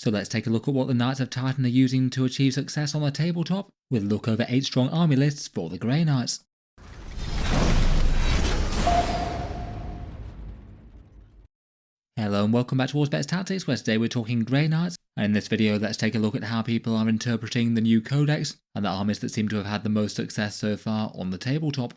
So let's take a look at what the Knights of Titan are using to achieve success on the tabletop, with a look over 8 strong army lists for the Grey Knights. Hello and welcome back to Auspex Tactics, where today we're talking Grey Knights, and in this video let's take a look at how people are interpreting the new codex and the armies that seem to have had the most success so far on the tabletop.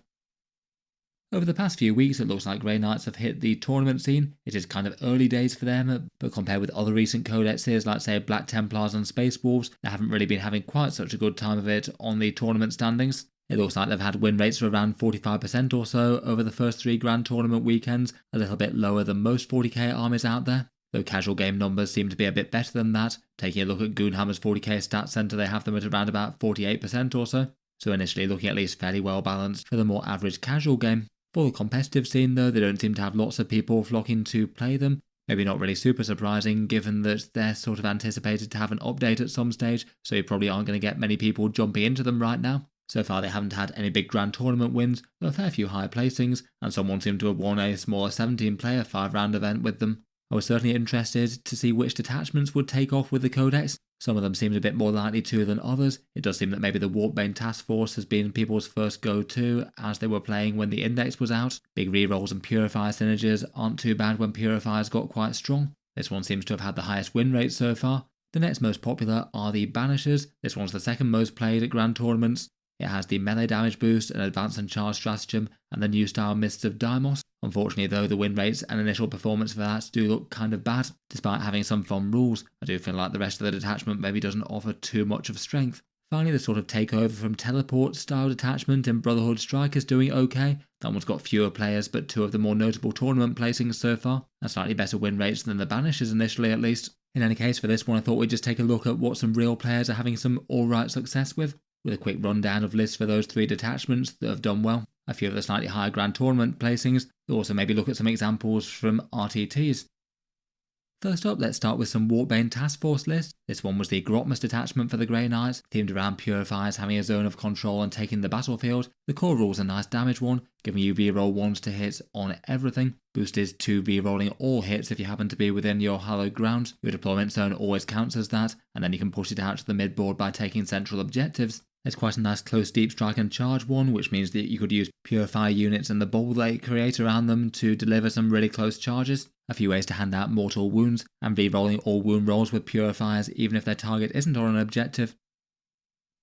Over the past few weeks it looks like Grey Knights have hit the tournament scene. It is kind of early days for them, but compared with other recent codexes like say Black Templars and Space Wolves, they haven't really been having quite such a good time of it on the tournament standings. It looks like they've had win rates of around 45% or so over the first 3 Grand Tournament weekends, a little bit lower than most 40k armies out there, though casual game numbers seem to be a bit better than that. Taking a look at Goonhammer's 40k stats centre, they have them at around about 48% or so, so initially looking at least fairly well balanced for the more average casual game. For the competitive scene though, they don't seem to have lots of people flocking to play them. Maybe not really super surprising given that they're sort of anticipated to have an update at some stage, so you probably aren't going to get many people jumping into them right now. So far they haven't had any big Grand Tournament wins, though a fair few high placings, and someone seemed to have won a smaller 17-player 5-round event with them. I was certainly interested to see which detachments would take off with the codex. Some of them seemed a bit more likely to than others. It does seem that maybe the Warpbane Task Force has been people's first go-to as they were playing when the index was out. Big rerolls and Purifier synergies aren't too bad when Purifiers got quite strong. This one seems to have had the highest win rate so far. The next most popular are the Banishers. This one's the second most played at Grand Tournaments. It has the melee damage boost, an advance and charge stratagem, and the new style Mists of Deimos. Unfortunately though, the win rates and initial performance for that do look kind of bad. Despite having some fun rules, I do feel like the rest of the detachment maybe doesn't offer too much of strength. Finally, the sort of takeover from teleport style detachment in Brotherhood Strike is doing okay. That one's got fewer players but 2 of the more notable tournament placings so far, and slightly better win rates than the Banishers initially at least. In any case, for this one I thought we'd just take a look at what some real players are having some alright success with a quick rundown of lists for those 3 detachments that have done well, a few of the slightly higher Grand Tournament placings, also maybe look at some examples from RTTs. First up, let's start with some Warpbane Task Force lists. This one was the Grotmus detachment for the Grey Knights, themed around Purifiers having a zone of control and taking the battlefield. The core rule's a nice damage one, giving you reroll 1s to hit on everything. Boost is to rerolling all hits if you happen to be within your hallowed ground. Your deployment zone always counts as that, and then you can push it out to the midboard by taking central objectives. There's quite a nice close deep strike and charge one, which means that you could use Purifier units and the bubble they create around them to deliver some really close charges. A few ways to hand out mortal wounds, and re-rolling all wound rolls with Purifiers even if their target isn't on an objective.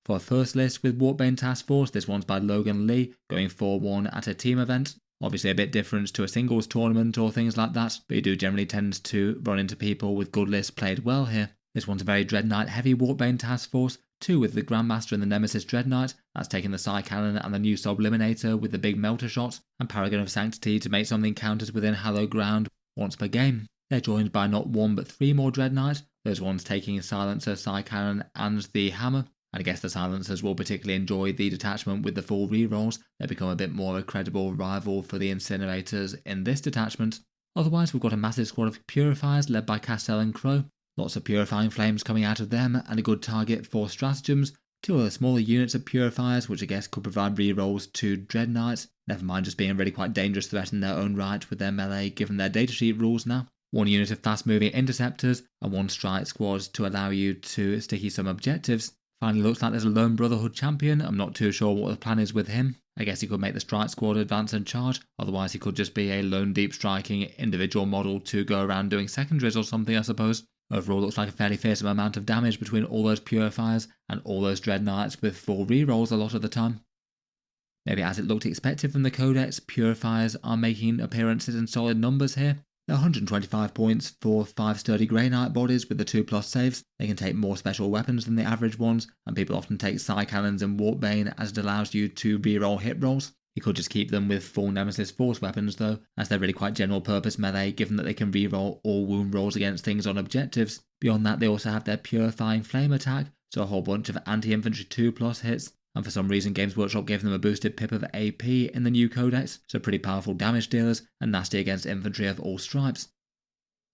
For a first list with Warpbane Task Force, this one's by Logan Lee, going 4-1 at a team event. Obviously a bit different to a singles tournament or things like that, but you do generally tend to run into people with good lists played well here. This one's a very Dreadknight heavy Warpbane Task Force, 2 with the Grandmaster and the Nemesis Dreadknight, that's taking the Psy Cannon and the new Subliminator with the big Melter Shot, and Paragon of Sanctity to make something counters within hallowed ground once per game. They're joined by not 1 but 3 more Dreadknights, those ones taking Silencer, Psy Cannon and the Hammer. I guess the Silencers will particularly enjoy the detachment with the full rerolls. They become a bit more a credible rival for the Incinerators in this detachment. Otherwise we've got a massive squad of Purifiers led by Castell and Crowe. Lots of Purifying Flames coming out of them and a good target for stratagems. 2 other smaller units of Purifiers which I guess could provide rerolls to Dreadknights, never mind just being a really quite dangerous threat in their own right with their melee given their datasheet rules now. 1 unit of fast moving Interceptors and 1 strike squad to allow you to sticky some objectives. Finally looks like there's a lone Brotherhood champion. I'm not too sure what the plan is with him. I guess he could make the strike squad advance and charge, otherwise he could just be a lone deep striking individual model to go around doing secondaries or something I suppose. Overall looks like a fairly fearsome amount of damage between all those Purifiers and all those Dreadknights with full rerolls a lot of the time. Maybe as it looked expected from the codex, Purifiers are making appearances in solid numbers here. They're 125 points for 5 sturdy Grey Knight bodies with the 2+ saves. They can take more special weapons than the average ones, and people often take Psy Cannons and Warpbane as it allows you to reroll hit rolls. You could just keep them with full Nemesis Force weapons though, as they're really quite general purpose melee given that they can reroll all wound rolls against things on objectives. Beyond that they also have their Purifying Flame attack, so a whole bunch of anti-infantry 2+ hits, and for some reason Games Workshop gave them a boosted pip of AP in the new codex, so pretty powerful damage dealers and nasty against infantry of all stripes.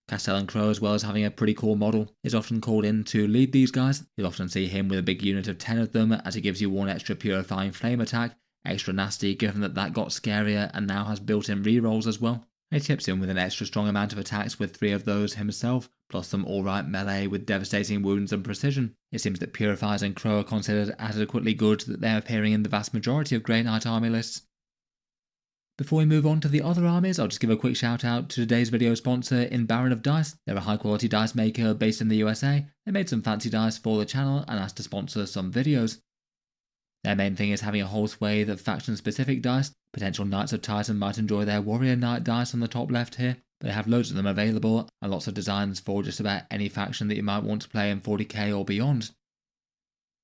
Castell and Crowe, as well as having a pretty cool model, is often called in to lead these guys. You'll often see him with a big unit of 10 of them as he gives you 1 extra Purifying Flame attack, extra nasty given that got scarier and now has built-in rerolls as well. He chips in with an extra strong amount of attacks with 3 of those himself, plus some alright melee with devastating wounds and precision. It seems that Purifiers and Crowe are considered adequately good that they're appearing in the vast majority of Grey Knight army lists. Before we move on to the other armies, I'll just give a quick shout out to today's video sponsor in Baron of Dice. They're a high quality dice maker based in the USA. They made some fancy dice for the channel and asked to sponsor some videos. Their main thing is having a whole swathe of faction specific dice. Potential Knights of Titan might enjoy their Warrior Knight dice on the top left here, but they have loads of them available and lots of designs for just about any faction that you might want to play in 40k or beyond.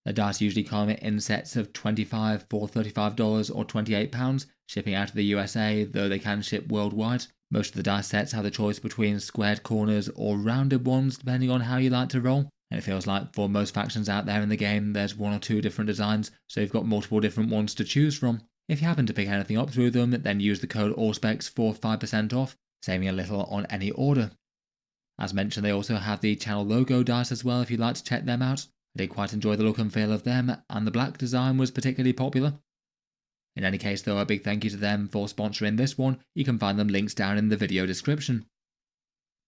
The dice usually come in sets of $25 for $35 or £28, shipping out of the USA, though they can ship worldwide. Most of the dice sets have the choice between squared corners or rounded ones, depending on how you like to roll. And it feels like for most factions out there in the game, there's 1 or 2 different designs, so you've got multiple different ones to choose from. If you happen to pick anything up through them, then use the code Auspex for 5% off, saving a little on any order. As mentioned, they also have the channel logo dice as well if you'd like to check them out. I did quite enjoy the look and feel of them, and the black design was particularly popular. In any case though, a big thank you to them for sponsoring this one. You can find them links down in the video description.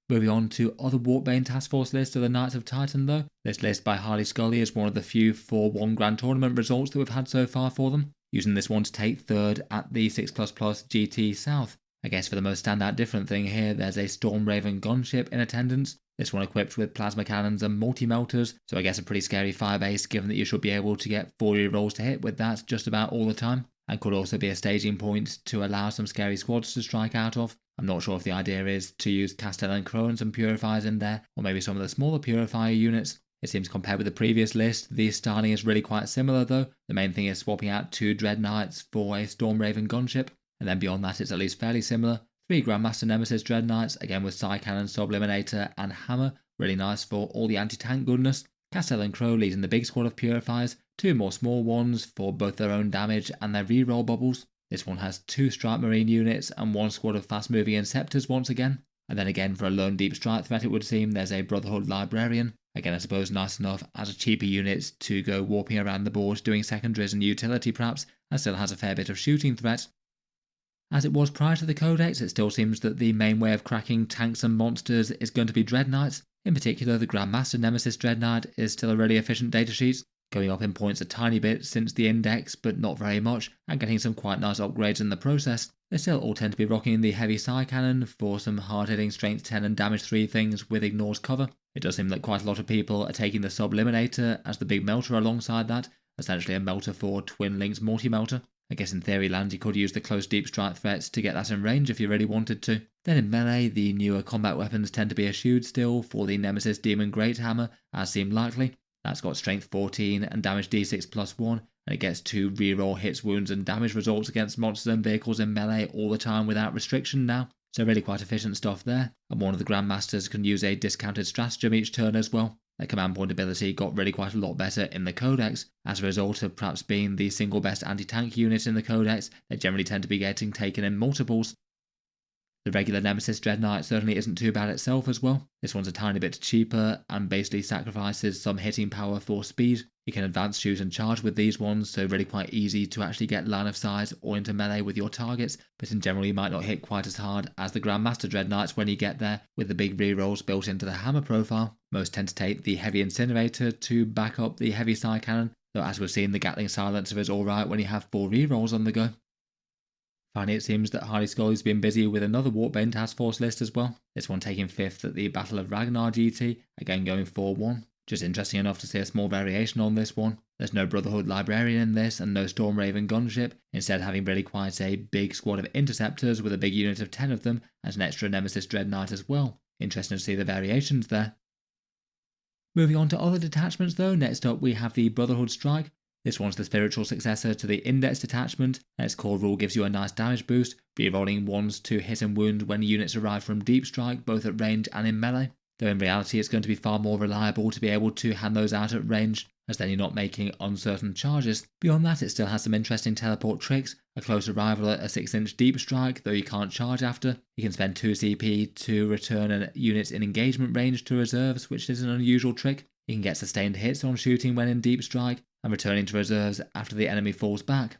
Moving on to other Warpbane Task Force lists of the Knights of Titan though. This list by Harley Scully is one of the few 4-1 Grand Tournament results that we've had so far for them, using this one to take 3rd at the 6++ GT South. I guess for the most standout different thing here, there's a Storm Raven gunship in attendance. This one equipped with plasma cannons and multi-melters, so I guess a pretty scary firebase given that you should be able to get 4 rerolls to hit with that just about all the time, and could also be a staging point to allow some scary squads to strike out of. I'm not sure if the idea is to use Castell and Crowe and some Purifiers in there, or maybe some of the smaller Purifier units. It seems compared with the previous list, the styling is really quite similar though. The main thing is swapping out 2 Dreadknights for a Storm Raven gunship, and then beyond that it's at least fairly similar. 3 Grandmaster Nemesis Dreadknights, again with Psy Cannon, Subliminator and Hammer, really nice for all the anti-tank goodness. Castell and Crowe leading the big squad of Purifiers, 2 more small ones for both their own damage and their reroll bubbles. This one has 2 Strike Marine units and 1 squad of fast moving Interceptors once again. And then again for a lone deep strike threat it would seem, there's a Brotherhood Librarian. Again I suppose nice enough as a cheaper unit to go warping around the board doing secondaries and utility perhaps, and still has a fair bit of shooting threat. As it was prior to the codex, it still seems that the main way of cracking tanks and monsters is going to be Dreadknights. In particular, the Grandmaster Nemesis Dreadknight is still a really efficient datasheet, going up in points a tiny bit since the index, but not very much, and getting some quite nice upgrades in the process. They still all tend to be rocking the heavy Psy Cannon for some hard-hitting strength 10 and damage 3 things with Ignore's cover. It does seem that quite a lot of people are taking the Subliminator as the big melter alongside that, essentially a melter for Twin Links multi-melter. I guess in theory land you could use the close deep strike threats to get that in range if you really wanted to. Then in melee, the newer combat weapons tend to be eschewed still for the Nemesis Demon Great Hammer, as seemed likely. That's got strength 14 and damage d6 plus 1, and it gets 2 reroll hits, wounds and damage results against monsters and vehicles in melee all the time without restriction now. So really quite efficient stuff there. And one of the Grandmasters can use a discounted stratagem each turn as well. Their command point ability got really quite a lot better in the codex. As a result of perhaps being the single best anti-tank unit in the codex, they generally tend to be getting taken in multiples. The regular Nemesis Dreadknight certainly isn't too bad itself as well. This one's a tiny bit cheaper and basically sacrifices some hitting power for speed. You can advance, shoot and charge with these ones, so really quite easy to actually get line of sight or into melee with your targets, but in general you might not hit quite as hard as the Grandmaster Dreadknights when you get there, with the big rerolls built into the hammer profile. Most tend to take the heavy Incinerator to back up the heavy Psy Cannon, though as we've seen the Gatling Silencer is alright when you have 4 rerolls on the go. Finally, it seems that Harley Scully's been busy with another Warpbane Task Force list as well. This one taking 5th at the Battle of Ragnar GT, again going 4-1. Just interesting enough to see a small variation on this one. There's no Brotherhood Librarian in this and no Storm Raven gunship, instead having really quite a big squad of Interceptors with a big unit of 10 of them and an extra Nemesis Dreadknight as well. Interesting to see the variations there. Moving on to other detachments though, next up we have the Brotherhood Strike. This one's the spiritual successor to the Index detachment, and its core rule gives you a nice damage boost, rerolling 1s to hit and wound when units arrive from deep strike both at range and in melee, though in reality it's going to be far more reliable to be able to hand those out at range, as then you're not making uncertain charges. Beyond that it still has some interesting teleport tricks, a close arrival at a 6-inch deep strike, though you can't charge after. You can spend 2 CP to return a unit in engagement range to reserves, which is an unusual trick. You can get sustained hits on shooting when in deep strike, and returning to reserves after the enemy falls back.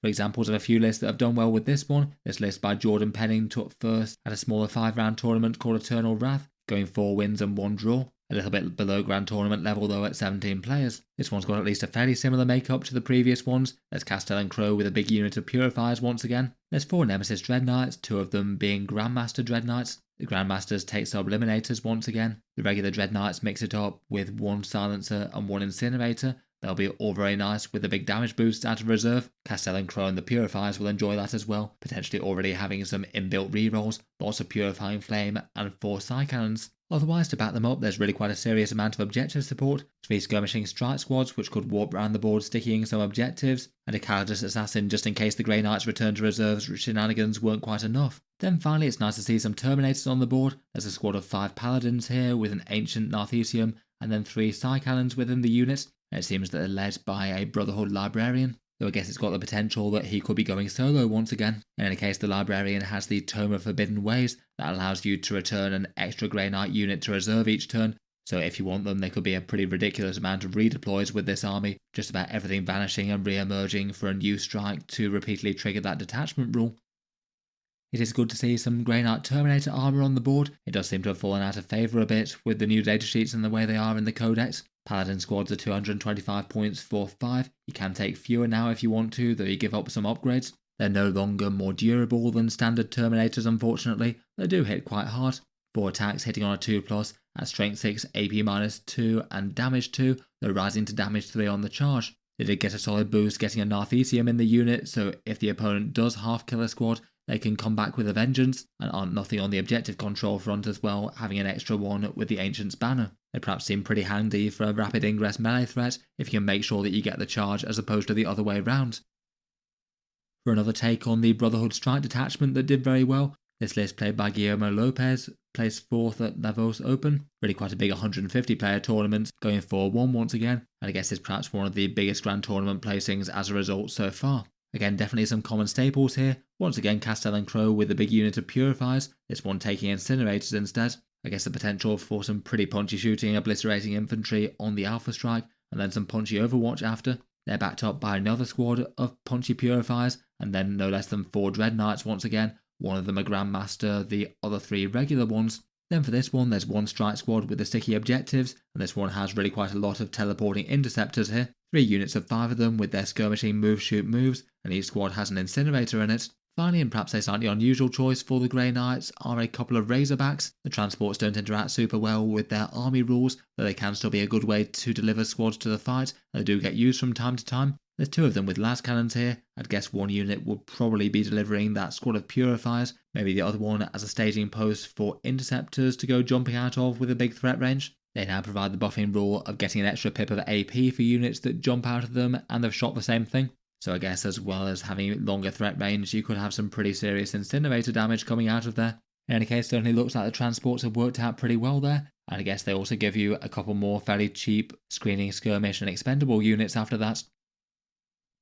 For examples of a few lists that have done well with this one, this list by Jordan Penning took first at a smaller 5-round tournament called Eternal Wrath, going 4 wins and 1 draw. A little bit below grand tournament level though at 17 players. This one's got at least a fairly similar makeup to the previous ones. There's Castellan and Crowe with a big unit of Purifiers once again. There's 4 Nemesis Dreadknights, 2 of them being Grandmaster Dreadknights. The Grandmasters take Subliminators once again. The regular Dreadknights mix it up with 1 Silencer and 1 Incinerator. They'll be all very nice with a big damage boost out of reserve. Castellan and Crowe and the Purifiers will enjoy that as well, potentially already having some inbuilt rerolls, lots of Purifying Flame and 4 Psy Cannons. Otherwise, to back them up, there's really quite a serious amount of objective support, 3 skirmishing strike squads which could warp around the board stickying some objectives, and a Paladins assassin just in case the Grey Knights return to reserves shenanigans weren't quite enough. Then finally it's nice to see some Terminators on the board. There's a squad of 5 Paladins here with an Ancient Narthesium and then 3 Psy Cannons within the unit, and it seems that they're led by a Brotherhood Librarian. Though I guess it's got the potential that he could be going solo once again. In any case, the Librarian has the Tome of Forbidden Ways that allows you to return an extra Grey Knight unit to reserve each turn, so if you want them, there could be a pretty ridiculous amount of redeploys with this army, just about everything vanishing and re-emerging for a new strike to repeatedly trigger that detachment rule. It is good to see some Grey Knight Terminator armour on the board. It does seem to have fallen out of favour a bit with the new datasheets and the way they are in the codex. Paladin squads are 225 points for 5. You can take fewer now if you want to, though you give up some upgrades. They're no longer more durable than standard Terminators, unfortunately. They do hit quite hard. 4 attacks hitting on a 2+ at strength 6, AP -2 and damage 2, though rising to damage 3 on the charge. They did get a solid boost getting a Narthesium in the unit, so if the opponent does half kill a squad, they can come back with a vengeance, and aren't nothing on the objective control front as well, having an extra one with the Ancient's Banner. They perhaps seem pretty handy for a rapid ingress melee threat if you can make sure that you get the charge as opposed to the other way round. For another take on the Brotherhood Strike detachment that did very well, this list played by Guillermo Lopez placed 4th at Davos Open, really quite a big 150 player tournament, going 4-1 once again, and I guess it's perhaps one of the biggest grand tournament placings as a result so far. Again, definitely some common staples here. Once again, Castellan and Crowe with a big unit of Purifiers, this one taking Incinerators instead. I guess the potential for some pretty punchy shooting, obliterating infantry on the Alpha Strike, and then some punchy Overwatch after. They're backed up by another squad of punchy Purifiers, and then no less than 4 Dreadknights once again, one of them a Grandmaster, the other 3 regular ones. Then for this one, there's 1 strike squad with the sticky objectives, and this one has really quite a lot of teleporting Interceptors here. 3 units of 5 of them with their skirmishing move shoot moves, and each squad has an Incinerator in it. Finally, and perhaps a slightly unusual choice for the Grey Knights, are a couple of Razorbacks. The transports don't interact super well with their army rules, though they can still be a good way to deliver squads to the fight, and they do get used from time to time. There's 2 of them with las cannons here. I'd guess 1 unit would probably be delivering that squad of Purifiers, maybe the other one as a staging post for Interceptors to go jumping out of with a big threat range. They now provide the buffing rule of getting an extra pip of AP for units that jump out of them, and they've shot the same thing. So I guess as well as having longer threat range, you could have some pretty serious Incinerator damage coming out of there. In any case, certainly looks like the transports have worked out pretty well there, and I guess they also give you a couple more fairly cheap screening, skirmish and expendable units after that.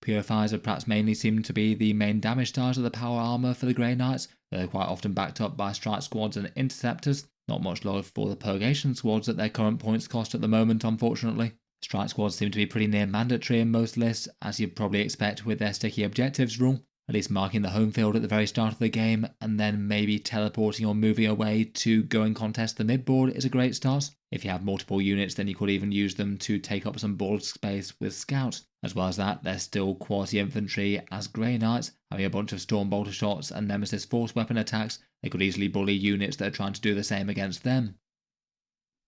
Purifiers have perhaps mainly seemed to be the main damage stars of the power armour for the Grey Knights, though they're quite often backed up by strike squads and Interceptors. Not much love for the Purgation squads at their current points cost at the moment, unfortunately. Strike squads seem to be pretty near mandatory in most lists, as you'd probably expect with their sticky objectives rule, at least marking the home field at the very start of the game, and then maybe teleporting or moving away to go and contest the mid-board is a great start. If you have multiple units, then you could even use them to take up some board space with Scout. As well as that, they're still quality infantry as Grey Knights, having a bunch of Stormbolter shots and Nemesis force weapon attacks. They could easily bully units that are trying to do the same against them.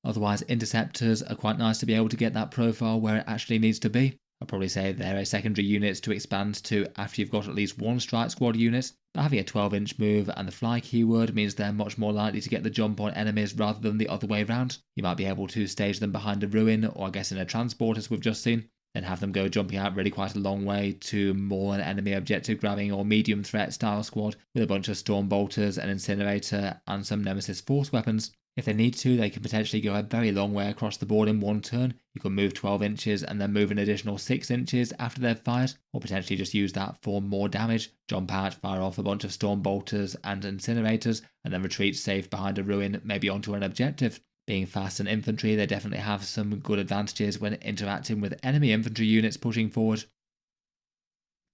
Otherwise, Interceptors are quite nice to be able to get that profile where it actually needs to be. I'd probably say they're a secondary unit to expand to after you've got at least 1 strike squad unit, but having a 12-inch move and the fly keyword means they're much more likely to get the jump on enemies rather than the other way round. You might be able to stage them behind a ruin, or I guess in a transport as we've just seen, then have them go jumping out really quite a long way to more an enemy objective grabbing or medium threat style squad with a bunch of Stormbolters, an Incinerator and some Nemesis force weapons. If they need to, they can potentially go a very long way across the board in 1 turn. You can move 12 inches and then move an additional 6 inches after they've fired, or potentially just use that for more damage, jump out, fire off a bunch of Stormbolters and Incinerators, and then retreat safe behind a ruin, maybe onto an objective. Being fast and infantry, they definitely have some good advantages when interacting with enemy infantry units pushing forward.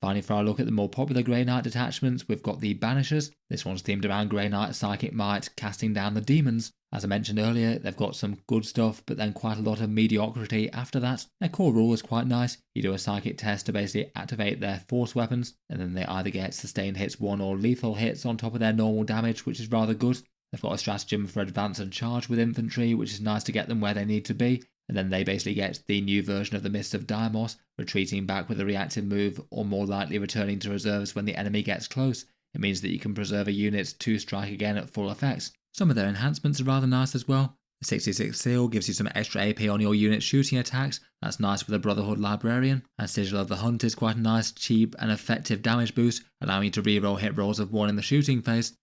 Finally, for our look at the more popular Grey Knight detachments, we've got the Banishers. This one's themed around Grey Knight Psychic Might, casting down the demons. As I mentioned earlier, they've got some good stuff, but then quite a lot of mediocrity after that. Their core rule is quite nice. You do a psychic test to basically activate their force weapons, and then they either get sustained hits 1 or lethal hits on top of their normal damage, which is rather good. They've got a stratagem for advance and charge with infantry, which is nice to get them where they need to be. And then they basically get the new version of the Mist of Deimos, retreating back with a reactive move, or more likely returning to reserves when the enemy gets close. It means that you can preserve a unit to strike again at full effects. Some of their enhancements are rather nice as well. The 66 Seal gives you some extra AP on your unit's shooting attacks. That's nice with the Brotherhood Librarian. And Sigil of the Hunt is quite a nice, cheap and effective damage boost, allowing you to reroll hit rolls of 1 in the shooting phase.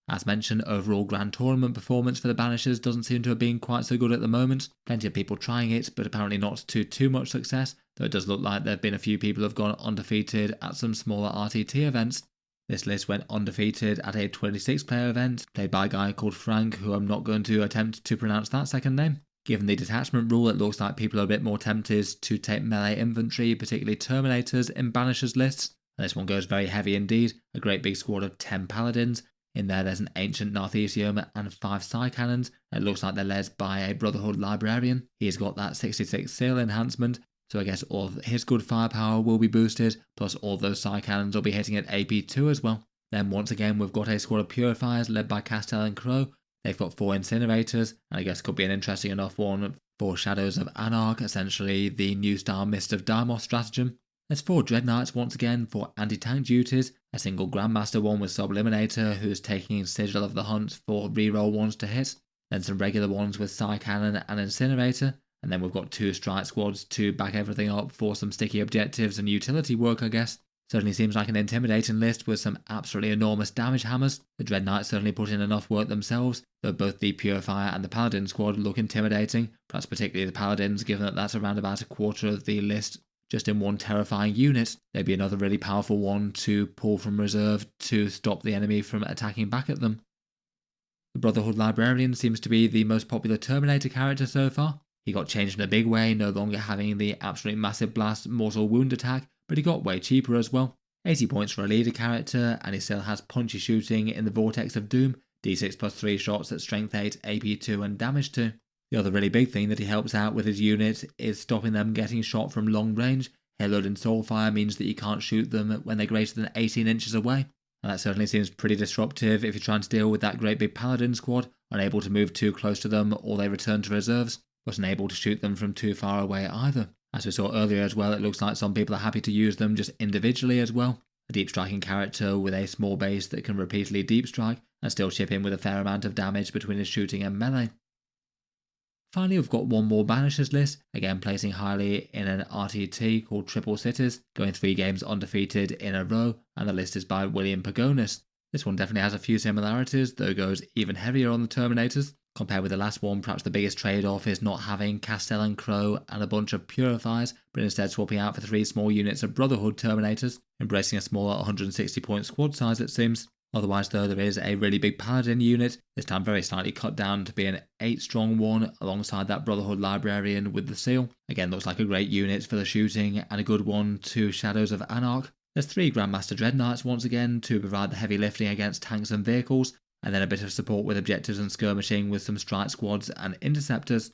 As mentioned, overall Grand Tournament performance for the Banishers doesn't seem to have been quite so good at the moment. Plenty of people trying it, but apparently not to too much success, though it does look like there have been a few people who have gone undefeated at some smaller RTT events. This list went undefeated at a 26-player event, played by a guy called Frank, who I'm not going to attempt to pronounce that second name. Given the detachment rule, it looks like people are a bit more tempted to take melee infantry, particularly Terminators, in Banishers lists. And this one goes very heavy indeed, a great big squad of 10 Paladins. In there's an ancient Narthesium and 5 Psy Cannons. It looks like they're led by a Brotherhood Librarian. He's got that 66 Seal enhancement, so I guess all of his good firepower will be boosted, plus all those Psy Cannons will be hitting at AP2 as well. Then once again we've got a squad of Purifiers led by Castellan Crowe. They've got 4 Incinerators, and I guess could be an interesting enough one for Shadows of Anarch, essentially the new style Mist of Deimos stratagem. There's 4 Dreadknights once again for anti-tank duties, a single Grandmaster one with Subliminator who's taking Sigil of the Hunt for reroll ones to hit, then some regular ones with Psy Cannon and Incinerator, and then we've got 2 strike squads to back everything up for some sticky objectives and utility work, I guess. Certainly seems like an intimidating list with some absolutely enormous damage hammers. The Dreadknights certainly put in enough work themselves, though both the Purifier and the Paladin squad look intimidating, perhaps particularly the Paladins, given that that's around about a quarter of the list just in one terrifying unit. They'd be another really powerful one to pull from reserve to stop the enemy from attacking back at them. The Brotherhood Librarian seems to be the most popular Terminator character so far. He got changed in a big way, no longer having the absolute massive blast mortal wound attack, but he got way cheaper as well. 80 points for a leader character, and he still has punchy shooting in the Vortex of Doom, d6 plus 3 shots at strength 8, AP 2 and damage 2. The other really big thing that he helps out with his unit is stopping them getting shot from long range. Haloed in Soulfire means that you can't shoot them when they're greater than 18 inches away. And that certainly seems pretty disruptive if you're trying to deal with that great big Paladin squad, unable to move too close to them or they return to reserves, but unable to shoot them from too far away either. As we saw earlier as well, it looks like some people are happy to use them just individually as well. A deep striking character with a small base that can repeatedly deep strike and still chip in with a fair amount of damage between his shooting and melee. Finally, we've got one more Banishers list, again placing highly in an RTT called Triple Cities, going 3 games undefeated in a row, and the list is by William Pagonis. This one definitely has a few similarities, though goes even heavier on the Terminators. Compared with the last one, perhaps the biggest trade-off is not having Castellan Crowe and a bunch of Purifiers, but instead swapping out for 3 small units of Brotherhood Terminators, embracing a smaller 160 point squad size it seems. Otherwise though, there is a really big Paladin unit, this time very slightly cut down to be an 8 strong one alongside that Brotherhood Librarian with the Seal. Again, looks like a great unit for the shooting and a good one to Shadows of Anarch. There's 3 Grandmaster Dreadknights once again to provide the heavy lifting against tanks and vehicles, and then a bit of support with objectives and skirmishing with some strike squads and interceptors.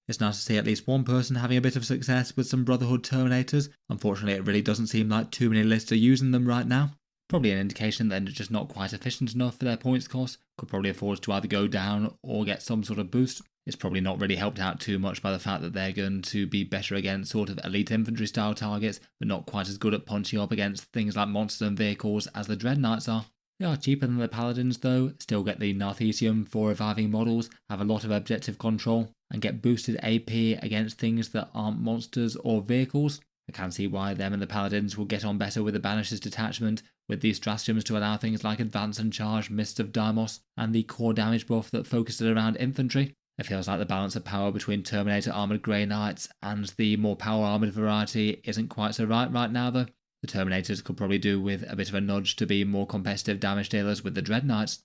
It's nice to see at least one person having a bit of success with some Brotherhood Terminators. Unfortunately, it really doesn't seem like too many lists are using them right now. Probably an indication that they're just not quite efficient enough for their points cost, could probably afford to either go down or get some sort of boost. It's probably not really helped out too much by the fact that they're going to be better against sort of elite infantry style targets, but not quite as good at punching up against things like monsters and vehicles as the Dreadknights are. They are cheaper than the Paladins though, still get the Narthesium for reviving models, have a lot of objective control, and get boosted AP against things that aren't monsters or vehicles. I can see why them and the Paladins will get on better with the Banishers detachment, with these stratagems to allow things like Advance and Charge, Mist of Deimos, and the core damage buff that focuses around infantry. It feels like the balance of power between Terminator armoured Grey Knights and the more power armoured variety isn't quite so right now though. The Terminators could probably do with a bit of a nudge to be more competitive damage dealers with the Dreadknights.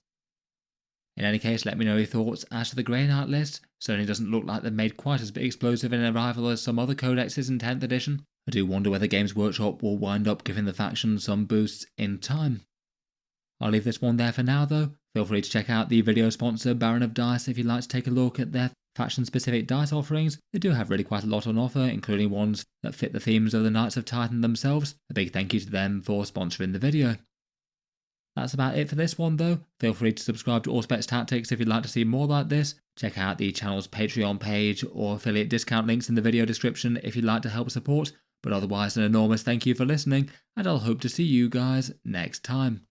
In any case, let me know your thoughts as to the Grey Knight list. Certainly doesn't look like they've made quite as big explosive an arrival as some other codexes in 10th edition. I do wonder whether Games Workshop will wind up giving the faction some boosts in time. I'll leave this one there for now though. Feel free to check out the video sponsor Baron of Dice if you'd like to take a look at their faction-specific dice offerings. They do have really quite a lot on offer, including ones that fit the themes of the Knights of Titan themselves. A big thank you to them for sponsoring the video. That's about it for this one though. Feel free to subscribe to Auspex Tactics if you'd like to see more like this. Check out the channel's Patreon page or affiliate discount links in the video description if you'd like to help support. But otherwise, an enormous thank you for listening, and I'll hope to see you guys next time.